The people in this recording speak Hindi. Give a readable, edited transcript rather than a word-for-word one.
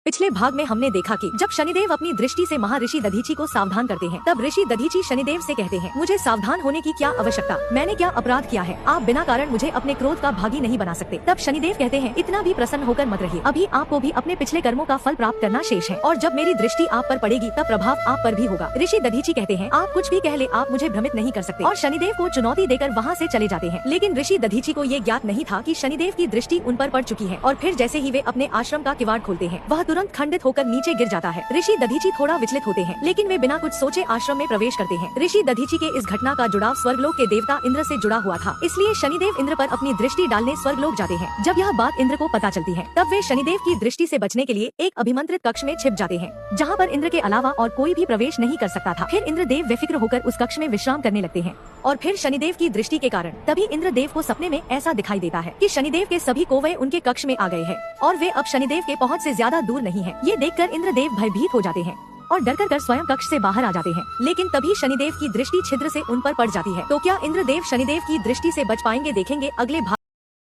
पिछले भाग में हमने देखा कि जब शनिदेव अपनी दृष्टि से महर्षि दधीची को सावधान करते हैं, तब ऋषि दधीची शनिदेव से कहते हैं, मुझे सावधान होने की क्या आवश्यकता, मैंने क्या अपराध किया है, आप बिना कारण मुझे अपने क्रोध का भागी नहीं बना सकते। तब शनिदेव कहते हैं, इतना भी प्रसन्न होकर मत रहिए, अभी आपको भी अपने पिछले कर्मों का फल प्राप्त करना शेष है, और जब मेरी दृष्टि आप पर पड़ेगी तब प्रभाव आप पर भी होगा। ऋषि दधीची कहते हैं, आप कुछ भी कह ले, आप मुझे भ्रमित नहीं कर सकते, और शनिदेव को चुनौती देकर वहाँ से चले जाते हैं। लेकिन ऋषि दधीची को ये ज्ञात नहीं था कि शनिदेव की दृष्टि उन पर पड़ चुकी है, और फिर जैसे ही वे अपने आश्रम का किवाड़ खोलते हैं, वह तुरंत खंडित होकर नीचे गिर जाता है। ऋषि दधीची थोड़ा विचलित होते हैं, लेकिन वे बिना कुछ सोचे आश्रम में प्रवेश करते हैं। ऋषि दधीची के इस घटना का जुड़ाव स्वर्गलोक के देवता इंद्र से जुड़ा हुआ था, इसलिए शनिदेव इंद्र पर अपनी दृष्टि डालने स्वर्गलोक जाते हैं। जब यह बात इंद्र को पता चलती है, तब वे शनिदेव की दृष्टि से बचने के लिए एक अभिमंत्रित कक्ष में छिप जाते हैं, जहाँ पर इंद्र के अलावा और कोई भी प्रवेश नहीं कर सकता था। फिर इंद्रदेव बेफिक्र होकर उस कक्ष में विश्राम करने लगते हैं, और फिर शनिदेव की दृष्टि के कारण तभी इंद्रदेव को सपने में ऐसा दिखाई देता है कि शनिदेव के सभी कौवे उनके कक्ष में आ गए हैं, और वे अब शनिदेव के पहुंच से ज्यादा दूर नहीं हैं। ये देखकर इंद्रदेव भयभीत हो जाते हैं और डर कर स्वयं कक्ष से बाहर आ जाते हैं। लेकिन तभी शनिदेव की दृष्टि छिद्र से उन पर पड़ जाती है। तो क्या इंद्रदेव शनिदेव की दृष्टि से बच पाएंगे, देखेंगे अगले भाग